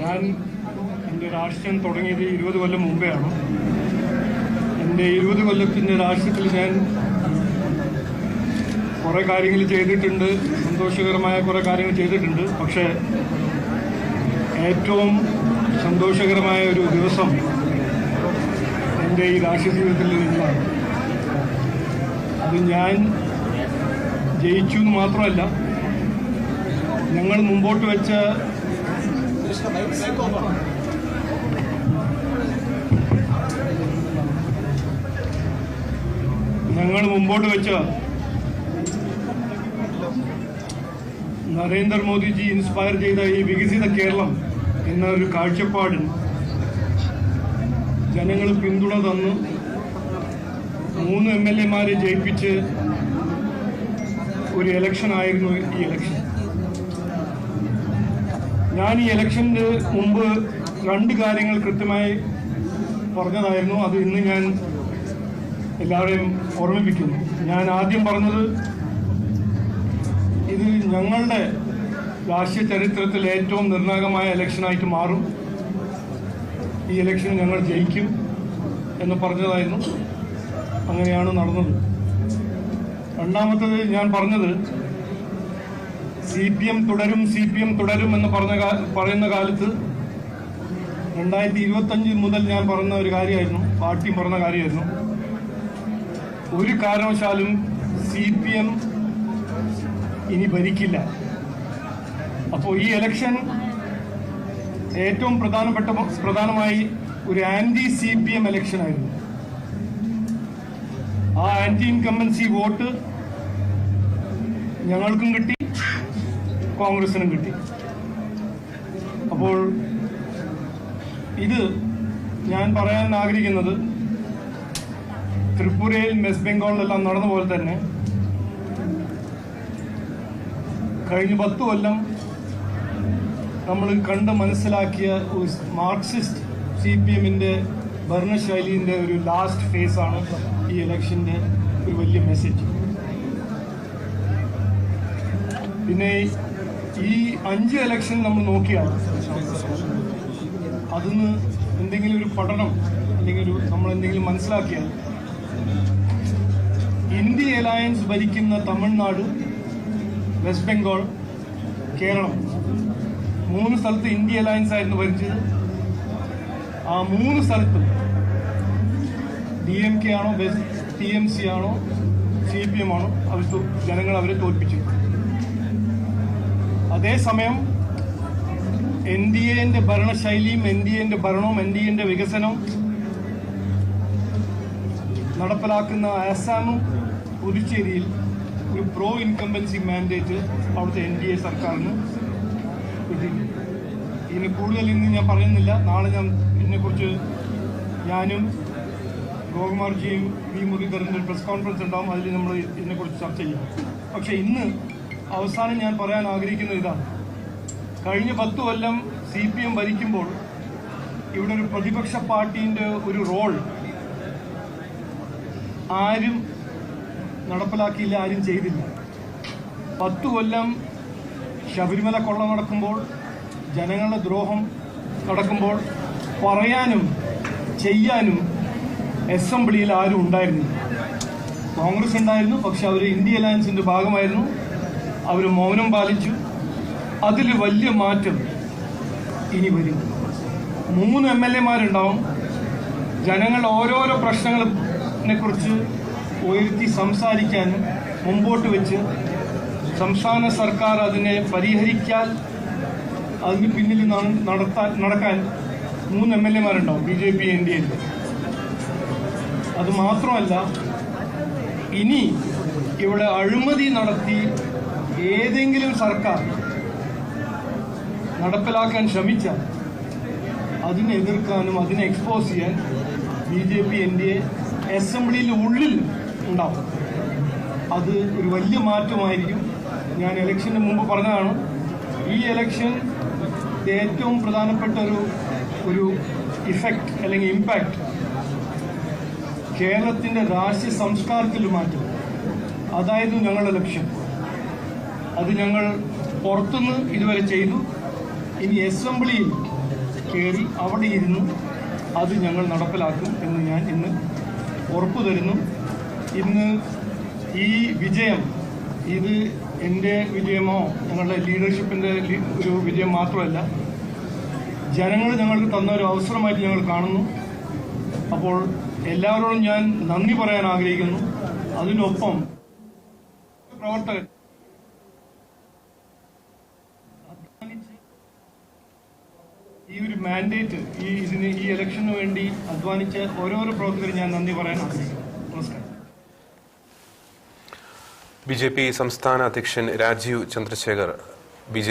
ഞാൻ എൻ്റെ രാഷ്ട്രീയം തുടങ്ങിയത് 20 കൊല്ലം മുമ്പെയാണ്. എൻ്റെ 20 കൊല്ലത്തിൻ്റെ രാഷ്ട്രീയത്തിൽ ഞാൻ കുറേ കാര്യങ്ങൾ ചെയ്തിട്ടുണ്ട്, സന്തോഷകരമായ കുറേ കാര്യങ്ങൾ ചെയ്തിട്ടുണ്ട്. പക്ഷേ ഏറ്റവും സന്തോഷകരമായ ഒരു ദിവസം എൻ്റെ ഈ രാഷ്ട്രീയ ജീവിതത്തിൽ നിന്നാണ്. അത് ഞാൻ ജയിച്ചു എന്ന് മാത്രമല്ല, ഞങ്ങൾ മുമ്പോട്ട് വെച്ച നരേന്ദ്രമോദിജി ഇൻസ്പയർ ചെയ്ത ഈ വികസിത കേരളം എന്നൊരു കാഴ്ചപ്പാടിന് ജനങ്ങൾ പിന്തുണ തന്നു 3 MLA-മാരെ ജയിപ്പിച്ച് ഒരു ഇലക്ഷൻ ആയിരുന്നു ഈ ഇലക്ഷൻ. ഞാൻ ഈ ഇലക്ഷന് മുമ്പ് 2 കാര്യങ്ങൾ കൃത്യമായി പറഞ്ഞതായിരുന്നു. അത് ഇന്ന് ഞാൻ എല്ലാവരെയും ഓർമ്മിപ്പിക്കുന്നു. ഞാൻ ആദ്യം പറഞ്ഞത്, ഇത് ഞങ്ങളുടെ രാഷ്ട്രീയ ചരിത്രത്തിൽ ഏറ്റവും നിർണായകമായ ഇലക്ഷനായിട്ട് മാറും, ഈ ഇലക്ഷൻ ഞങ്ങൾ ജയിക്കും എന്ന് പറഞ്ഞതായിരുന്നു. അങ്ങനെയാണ് നടന്നത്. രണ്ടാമത്തത് ഞാൻ പറഞ്ഞത്, CPM തുടരും എന്ന് പറയുന്ന കാലത്ത് 2025 മുതൽ ഞാൻ പറഞ്ഞ ഒരു കാര്യമായിരുന്നു, പാർട്ടിയും പറഞ്ഞ കാര്യമായിരുന്നു, ഒരു കാരണവശാലും CPM ഇനി ഭരിക്കില്ല. അപ്പോൾ ഈ ഇലക്ഷൻ ഏറ്റവും പ്രധാനമായി ഒരു ആന്റി CPM ഇലക്ഷൻ ആയിരുന്നു. ആ ആന്റി ഇൻകംബൻസി വോട്ട് ഞങ്ങൾക്കും കിട്ടി, കോൺഗ്രസിനും കിട്ടി. അപ്പോൾ ഇത് ഞാൻ പറയാൻ ആഗ്രഹിക്കുന്നത്, ത്രിപുരയിൽ വെസ്റ്റ് ബംഗാളിലെല്ലാം നടന്ന പോലെ തന്നെ കഴിഞ്ഞ 10 കൊല്ലം നമ്മൾ കണ്ട് മനസ്സിലാക്കിയ ഒരു മാർക്സിസ്റ്റ് CPM-ന്റെ ഭരണശൈലിന്റെ ഒരു ലാസ്റ്റ് ഫേസാണ് ഈ ഇലക്ഷന്റെ ഒരു വലിയ മെസ്സേജ്. പിന്നെ ഈ 5 ഇലക്ഷൻ നമ്മൾ നോക്കിയാൽ അതിന് എന്തെങ്കിലും ഒരു പഠനം അല്ലെങ്കിൽ നമ്മൾ എന്തെങ്കിലും മനസ്സിലാക്കിയാൽ, ഇന്ത്യ അലയൻസ് ഭരിക്കുന്ന തമിഴ്നാട്, വെസ്റ്റ് ബംഗാൾ, കേരളം 3 സ്ഥലത്ത് ഇന്ത്യ അലയൻസ് ആയിരുന്നു ഭരിച്ചത്. ആ 3 സ്ഥലത്തും DMK ആണോ TMC ആണോ CPM ആണോ ജനങ്ങൾ അവരെ തോൽപ്പിച്ചു. അതേസമയം NDA-ന്റെ ഭരണശൈലിയും NDA-ന്റെ ഭരണവും NDA-ന്റെ വികസനവും നടപ്പിലാക്കുന്ന ആസാമും പുതുച്ചേരിയിൽ ഒരു പ്രോ ഇൻകംബൻസി മാൻഡേറ്റ് അവിടുത്തെ NDA സർക്കാരിന് കിട്ടിയിട്ടുണ്ട്. ഇതിന് കൂടുതൽ ഇന്ന് ഞാൻ പറയുന്നില്ല. നാളെ ഞാൻ ഇതിനെക്കുറിച്ച് ഞാനും ഗോകുമാർജിയും മുരളീധരൻ്റെ ഒരു പ്രസ് കോൺഫറൻസ് ഉണ്ടാവും, അതിൽ നമ്മൾ ഇതിനെക്കുറിച്ച് ചർച്ച ചെയ്യും. പക്ഷേ ഇന്ന് അവസാനം ഞാൻ പറയാൻ ആഗ്രഹിക്കുന്ന ഇതാണ്, കഴിഞ്ഞ 10 കൊല്ലം CPM ഭരിക്കുമ്പോൾ ഇവിടെ ഒരു പ്രതിപക്ഷ പാർട്ടീൻ്റെ ഒരു റോൾ ആരും നടപ്പിലാക്കിയില്ല, ആരും ചെയ്തില്ല. 10 കൊല്ലം ശബരിമല കൊള്ള നടക്കുമ്പോൾ, ജനങ്ങളുടെ ദ്രോഹം നടക്കുമ്പോൾ പറയാനും ചെയ്യാനും അസംബ്ലിയിൽ ആരും ഉണ്ടായിരുന്നില്ല. കോൺഗ്രസ് ഉണ്ടായിരുന്നു, പക്ഷെ അവർ ഇന്ത്യ അലയൻസിന്റെ ഭാഗമായിരുന്നു. അവർ മൗനം പാലിച്ചു. അതിൽ വലിയ മാറ്റം ഇനി വരും. 3 MLA-മാരുണ്ടാവും. ജനങ്ങൾ ഓരോരോ പ്രശ്നങ്ങളെ കുറിച്ച് ഉയർത്തി സംസാരിക്കാനും മുമ്പോട്ട് വെച്ച് സംസ്ഥാന സർക്കാർ അതിനെ പരിഹരിക്കാൻ, അതിന് പിന്നിൽ നടക്കാൻ 3 MLA-മാരുണ്ടാവും, BJP NDA. അതുമാത്രമല്ല, ഇനി ഇവിടെ അഴിമതി നടത്തി ഏതെങ്കിലും സർക്കാർ നടപ്പിലാക്കാൻ ശ്രമിച്ചാൽ അതിനെ എതിർക്കാനും അതിനെ എക്സ്പോസ് ചെയ്യാൻ BJP NDA അസംബ്ലിയിൽ ഉള്ളിൽ ഉണ്ടാവും. അത് ഒരു വലിയ മാറ്റമായിരിക്കും. ഞാൻ ഇലക്ഷന് മുമ്പ് പറഞ്ഞതാണ്, ഈ ഇലക്ഷൻ ഏറ്റവും പ്രധാനപ്പെട്ട ഒരു ഇഫക്റ്റ് അല്ലെങ്കിൽ ഇമ്പാക്റ്റ് കേരളത്തിന്റെ രാഷ്ട്രീയ സംസ്കാരത്തിൽ മാറ്റം. അതായിരുന്നു ഞങ്ങളുടെ ലക്ഷ്യം. അത് ഞങ്ങൾ പുറത്തുനിന്ന് ഇതുവരെ ചെയ്തു. ഇനി അസംബ്ലിയിൽ കയറി അവിടെ ഇരുന്ന് അത് ഞങ്ങൾ നടപ്പിലാക്കും എന്ന് ഞാൻ ഇന്ന് ഉറപ്പു തരുന്നു. ഇന്ന് ഈ വിജയം ഇത് എൻ്റെ വിജയമോ ഞങ്ങളുടെ ലീഡർഷിപ്പിൻ്റെ ഒരു വിജയം മാത്രമല്ല, ജനങ്ങൾ ഞങ്ങൾക്ക് തന്ന ഒരു അവസരമായിട്ട് ഞങ്ങൾ കാണുന്നു. അപ്പോൾ എല്ലാവരോടും ഞാൻ നന്ദി പറയാൻ ആഗ്രഹിക്കുന്നു. അതിനൊപ്പം പ്രവർത്തകർ ഈ ഒരു മാൻഡേറ്റ് ഈ ഇലക്ഷന് വേണ്ടി അധ്വാനിച്ച ഓരോരോ പ്രവർത്തകരും ഞാൻ നന്ദി പറയാൻ ആഗ്രഹിക്കുന്നു. നമസ്കാരം. ബി.ജെ.പി. സംസ്ഥാന അധ്യക്ഷൻ രാജീവ് ചന്ദ്രശേഖർ